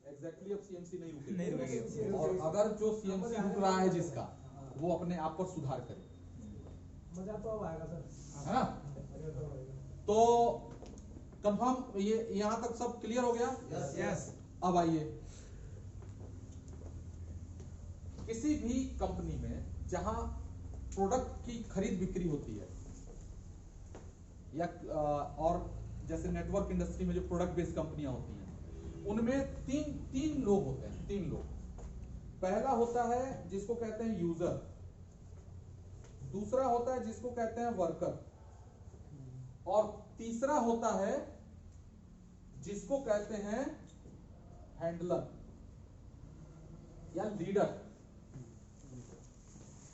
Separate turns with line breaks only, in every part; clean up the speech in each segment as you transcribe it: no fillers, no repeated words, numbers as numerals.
Exactly अब CMC नहीं रुकेगी। और अगर जो सीएमसी रुक रहा है जिसका, वो अपने आप पर सुधार करे।
मजा तो अब आएगा सर,
है ना? तो कंफर्म, ये यहां तक सब क्लियर हो गया?
यस।
अब आइए, किसी भी कंपनी में जहां प्रोडक्ट की खरीद बिक्री होती है, या और जैसे नेटवर्क इंडस्ट्री में जो प्रोडक्ट बेस्ड कंपनियां होती हैं, उनमें तीन लोग होते हैं। 3 लोग। पहला होता है जिसको कहते हैं यूजर, दूसरा होता है जिसको कहते हैं वर्कर, और तीसरा होता है जिसको कहते हैं हैंडलर या लीडर।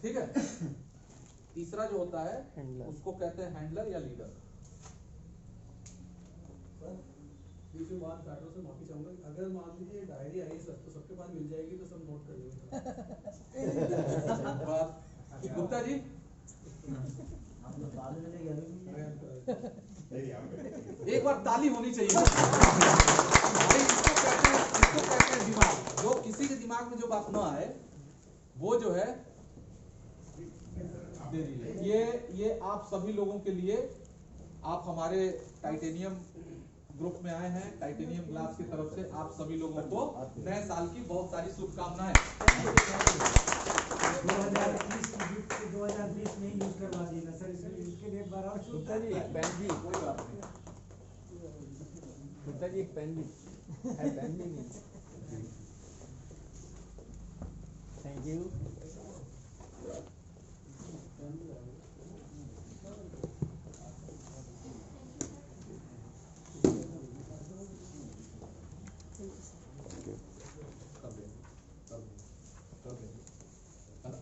ठीक है? तीसरा जो होता है उसको कहते हैं हैंडलर या लीडर।
बीच में बात काटो से माफी चाहूंगा। अगर मान लीजिए डायरी आई सब तो सबके पास मिल जाएगी, तो सब नोट कर लेंगे।
गुप्ता जी, एक बार ताली होनी चाहिए। भाई इसको कहते हैं दिमाग। जो किसी के दिमाग में जो बात ना आए, वो जो है ये आप सभी लोगों के लिए, आप हमारे टाइटेनियम ग्रुप में आए हैं, टाइटेनियम ग्लास की तरफ से आप सभी लोगों को नए साल की बहुत सारी शुभकामनाएं।
2020 में यूज करवा दी ना सर, इसके लिए एक बार और
गुप्ता जी एक पेन भी,
कोई बात नहीं।
गुप्ता जी एक पेन भी है, पेन भी नहीं। Thank you.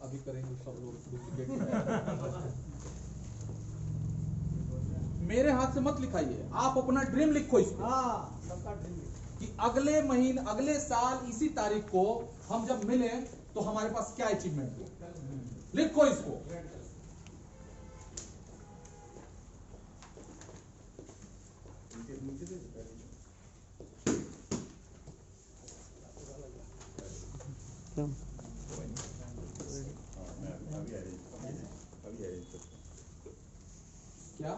अभी करेंगे सब लोग डुप्लीकेट। मेरे हाथ से मत लिखाइए, आप अपना ड्रीम लिखो इस पे।
सबका ड्रीम
कि अगले महीने, अगले साल इसी तारीख को हम जब मिले तो हमारे पास क्या अचीवमेंट हो, लिखो इसको। क्या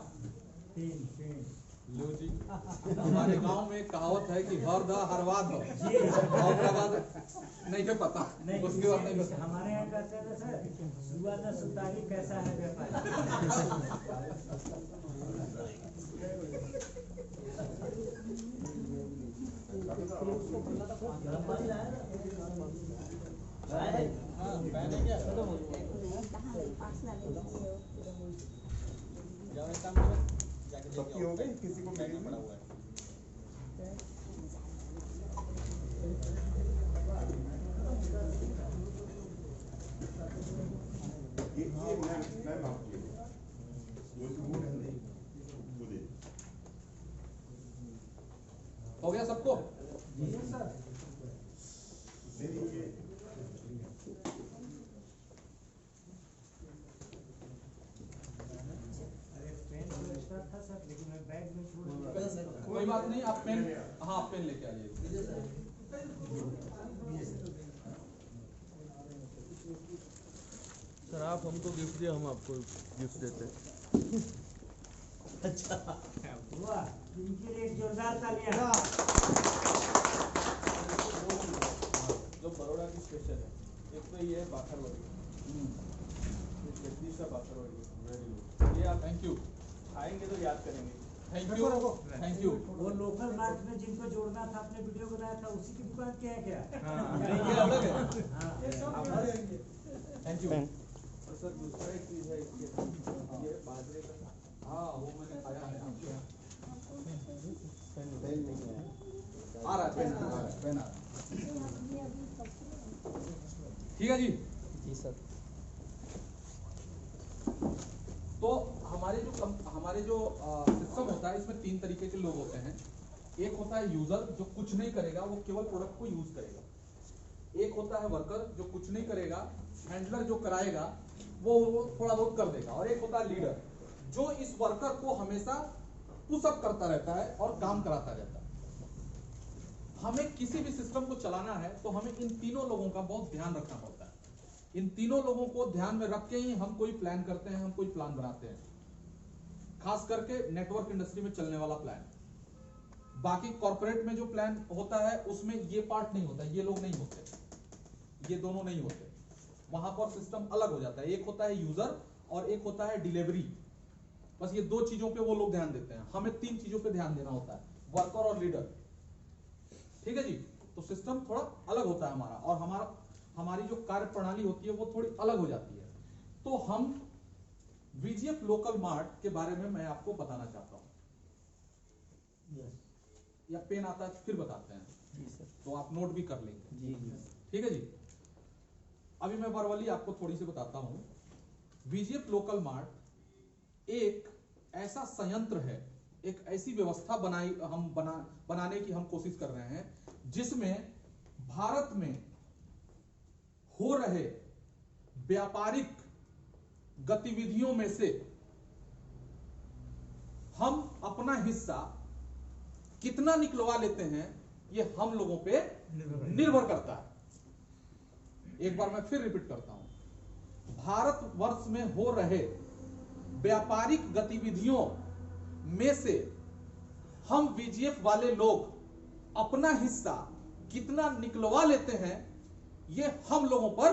लो जी, हमारे गांव में एक कहावत है कि हर द हरवाद हो, और क्या बात नहीं के पता, उसके बाद नहीं पता।
हमारे यहाँ कहते हैं सर, सुबह का सुतारी कैसा है व्यापार।
सबकी हो गई, किसी को मैगी पड़ा हुआ है। ये मैम आपकी
हो गया सबको?
सर था सर, लेकिन मैं बैग में छोड़ दिया।
कोई बात नहीं, आप पेन, हाँ पेन लेके आइए।
सर आप हमको गिफ्ट दिया, हम आपको गिफ्ट देते हैं।
अच्छा हुआ, इनके लिए जोरदार तालियां।
जो बड़ौदा की स्पेशल है, एक तो ये बाखर वाली, जगदीश का बाखर वाली, ये आप
थैंक यू,
आएंगे तो याद करेंगे।
Thank you, thank you.
वो लोकल मार्ट में जिनको जोड़ना था, आपने वीडियो बनाया था, उसी की दुकान क्या है क्या?
ये अलग है। Thank you.
और सर दूसरा एक चीज़ है, ये बाजरे का,
हाँ वो मैंने खाया है।
पेन नहीं है,
आ रहा है पेन, आ रहा है पेन, आ रहा है। ठीक है जी।
जी सर।
तो हमारे जो सिस्टम होता है, इसमें 3 तरीके के लोग होते हैं। एक होता है यूजर, जो कुछ नहीं करेगा, वो केवल प्रोडक्ट को यूज करेगा। एक होता है वर्कर, जो कुछ नहीं करेगा, हैंडलर जो कराएगा वो थोड़ा बहुत कर देगा। और एक होता है लीडर, जो इस वर्कर को हमेशा पुशअप करता रहता है और काम कराता रहता है। हमें किसी भी सिस्टम को चलाना है तो हमें इन तीनों लोगों का बहुत ध्यान रखना पड़ता है। इन तीनों लोगों को ध्यान में रख के ही हम कोई प्लान करते हैं, हम कोई प्लान बनाते हैं, खास करके नेटवर्क इंडस्ट्री में चलने वाला प्लान। बाकी कॉर्पोरेट में जो प्लान होता है उसमें ये पार्ट नहीं होता, ये लोग नहीं होते, ये दोनों नहीं होते। वहां पर सिस्टम अलग हो जाता है, एक होता है यूजर और एक होता है डिलीवरी। बस ये दो चीजों पे वो लोग ध्यान देते हैं, हमें तीन चीजों पे ध्यान देना होता है, वर्कर और लीडर। ठीक है जी। तो सिस्टम थोड़ा अलग होता है हमारा, और हमारी जो कार्य प्रणाली होती है वो थोड़ी अलग हो जाती है। तो हम VGF लोकल मार्ट के बारे में मैं आपको बताना चाहता हूं। या पेन आता है तो फिर बताते हैं
जी सर।
तो आप नोट भी कर लेंगे।
जी जी।
ठीक है जी। अभी मैं वर्बली आपको थोड़ी सी बताता हूं। VGF लोकल मार्ट एक ऐसा संयंत्र है, एक ऐसी व्यवस्था बनाने की हम कोशिश कर रहे हैं जिसमें भारत में हो रहे व्यापारिक गतिविधियों में से हम अपना हिस्सा कितना निकलवा लेते हैं ये हम लोगों पे निर्भर करता है। एक बार मैं फिर रिपीट करता हूं। भारतवर्ष में हो रहे व्यापारिक गतिविधियों में से हम VGF वाले लोग अपना हिस्सा कितना निकलवा लेते हैं ये हम लोगों पर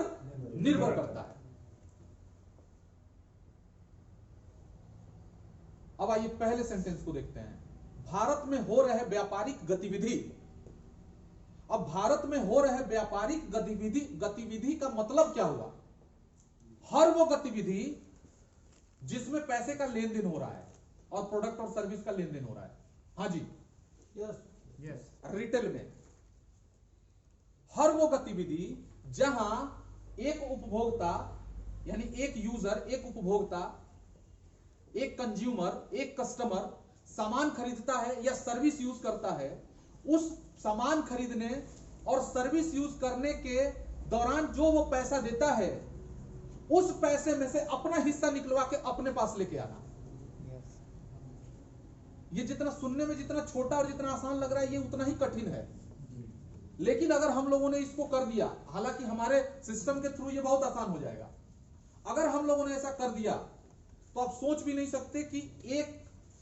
निर्भर करता है। अब आइए पहले सेंटेंस को देखते हैं। भारत में हो रहे व्यापारिक गतिविधि। अब भारत में हो रहे व्यापारिक गतिविधि का मतलब क्या हुआ? हर वो गतिविधि जिसमें पैसे का लेन देन हो रहा है और प्रोडक्ट और सर्विस का लेन देन हो रहा है। हाँ जी,
यस
रिटेल में हर वो गतिविधि जहां एक उपभोक्ता यानी एक यूजर, एक उपभोक्ता, एक कंज्यूमर, एक कस्टमर सामान खरीदता है या सर्विस यूज करता है, उस सामान खरीदने और सर्विस यूज करने के दौरान जो वो पैसा देता है उस पैसे में से अपना हिस्सा निकलवा के अपने पास लेके आना। ये जितना सुनने में जितना छोटा और जितना आसान लग रहा है ये उतना ही कठिन है। लेकिन अगर हम लोगों ने इसको कर दिया, हालांकि हमारे सिस्टम के थ्रू ये बहुत आसान हो जाएगा, अगर हम लोगों ने ऐसा कर दिया तो आप सोच भी नहीं सकते कि एक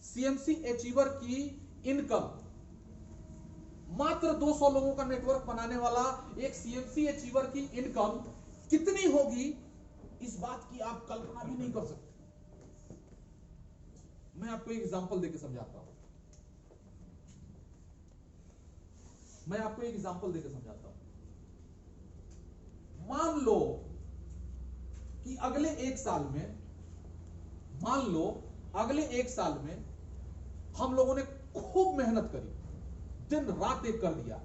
CMC अचीवर की इनकम, मात्र 200 लोगों का नेटवर्क बनाने वाला एक CMC अचीवर की इनकम कितनी होगी, इस बात की आप कल्पना भी नहीं कर सकते। मैं आपको एक एग्जांपल देके समझाता हूं। मान लो कि अगले एक साल में हम लोगों ने खूब मेहनत करी, दिन रात एक कर दिया।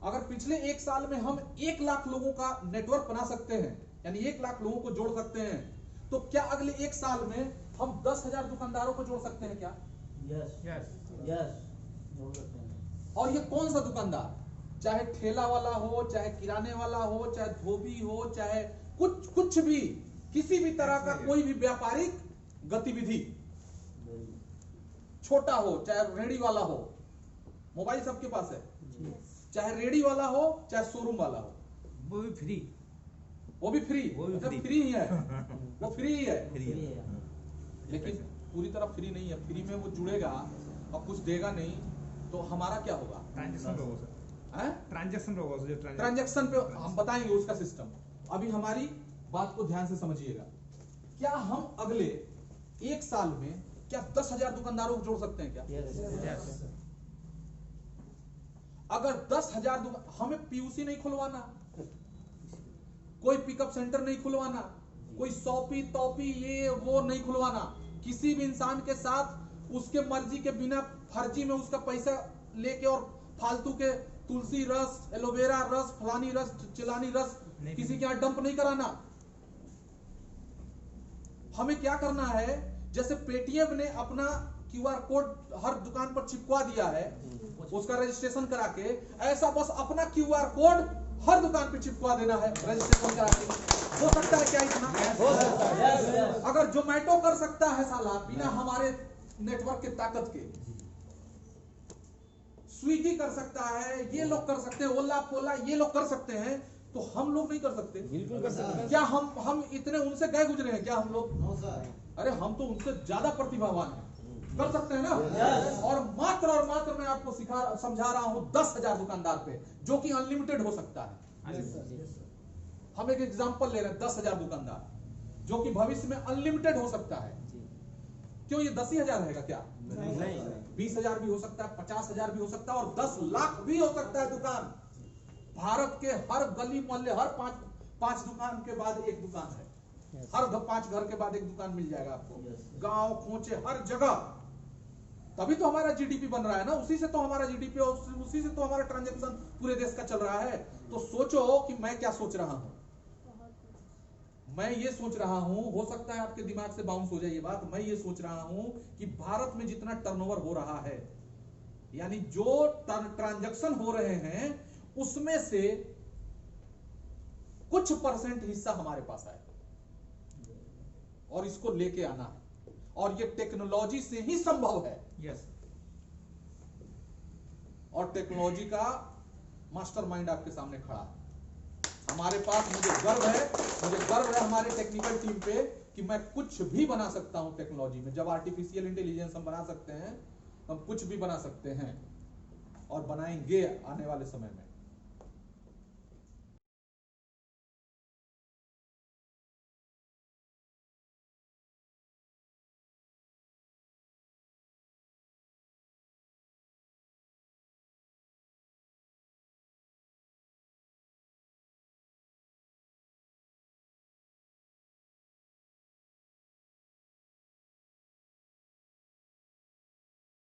अगर पिछले एक साल में हम 1 लाख लोगों का नेटवर्क बना सकते हैं, यानी 1 लाख लोगों को जोड़ सकते हैं, तो क्या अगले एक साल में हम 10,000 दुकानदारों को जोड़ सकते हैं क्या?
यस जोड़ सकते हैं।
और ये कौन सा दुकानदार, चाहे ठेला वाला हो, चाहे किराने वाला हो, चाहे धोबी हो, चाहे कुछ भी, किसी भी तरह का कोई भी व्यापारिक गतिविधि, छोटा हो चाहे रेडी वाला हो, मोबाइल सबके पास है, चाहे रेडी वाला हो चाहे शोरूम वाला हो, वो भी फ्री मतलब फ्री ही है, वो फ्री ही है। लेकिन पूरी तरह फ्री नहीं है। फ्री में वो जुड़ेगा और कुछ देगा नहीं तो हमारा क्या होगा? ट्रांजैक्शन पे हम बताएंगे उसका सिस्टम। अभी हमारी बात को ध्यान से समझिएगा। क्या हम अगले एक साल में क्या 10,000 दुकानदारों को जोड़ सकते हैं क्या? अगर 10,000 हमें PUC नहीं खुलवाना, कोई पिकअप सेंटर नहीं खुलवाना, कोई सौपी तौपी ये वो नहीं खुलवाना, किसी भी इंसान के साथ उसके मर्जी के बिना फर्जी में उसका पैसा लेके और फालतू के तुलसी रस, एलोवेरा रस, फलानी रस, चिलानी रस किसी के यहाँ डंप नहीं कराना। हमें क्या करना है, जैसे पेटीएम ने अपना QR कोड हर दुकान पर चिपका दिया है, उसका रजिस्ट्रेशन करा के, ऐसा बस अपना QR कोड हर दुकान पे चिपका देना है रजिस्ट्रेशन करा के। हो सकता है क्या इतना? हो सकता है। अगर जोमेटो कर सकता है साला बिना हमारे नेटवर्क के ताकत के, स्विगी कर सकता है, ये लोग कर सकते हैं, ओला पोला ये लोग कर सकते हैं, तो हम लोग नहीं कर सकते?
बिल्कुल कर सकते हैं।
क्या हम इतने उनसे गए गुजरे हैं क्या हम लोग?
No sir.
अरे हम तो उनसे ज्यादा प्रतिभावान हैं, कर सकते हैं ना? और मात्र मैं आपको समझा रहा हूं 10,000 दुकानदार पे, जो कि अनलिमिटेड हो सकता है।
Yes sir, yes sir.
हम एक एग्जांपल ले रहे हैं, 10,000 दुकानदार जो कि भविष्य में अनलिमिटेड हो सकता है। क्यों ये 10,000 रहेगा क्या?
नहीं
20,000 भी हो सकता है, 50,000 भी हो सकता है, और 10 लाख भी हो सकता है दुकान। भारत के हर गली मोहल्ले, हर पांच दुकान के बाद एक दुकान है, हर 5 घर के बाद एक दुकान मिल जाएगा आपको, गांव खोचे हर जगह। तभी तो हमारा जीडीपी बन रहा है ना, उसी से तो हमारा जीडीपी और उसी से तो हमारा ट्रांजैक्शन पूरे देश का चल रहा है। तो सोचो कि मैं क्या सोच रहा हूं। मैं ये सोच रहा हूं, हो सकता है आपके दिमाग से बाउंस हो जाए ये बात, मैं ये सोच रहा हूं कि भारत में जितना टर्नओवर हो रहा है, यानी जो ट्रांजैक्शन हो रहे हैं, उसमें से कुछ % हिस्सा हमारे पास आए और इसको लेके आना है, और ये टेक्नोलॉजी से ही संभव है।
यस
और टेक्नोलॉजी का मास्टरमाइंड आपके सामने खड़ा है। हमारे पास, मुझे गर्व है हमारे टेक्निकल टीम पे कि मैं कुछ भी बना सकता हूं टेक्नोलॉजी में। जब आर्टिफिशियल इंटेलिजेंस हम बना सकते हैं, हम कुछ भी बना सकते हैं और बनाएंगे आने वाले समय में।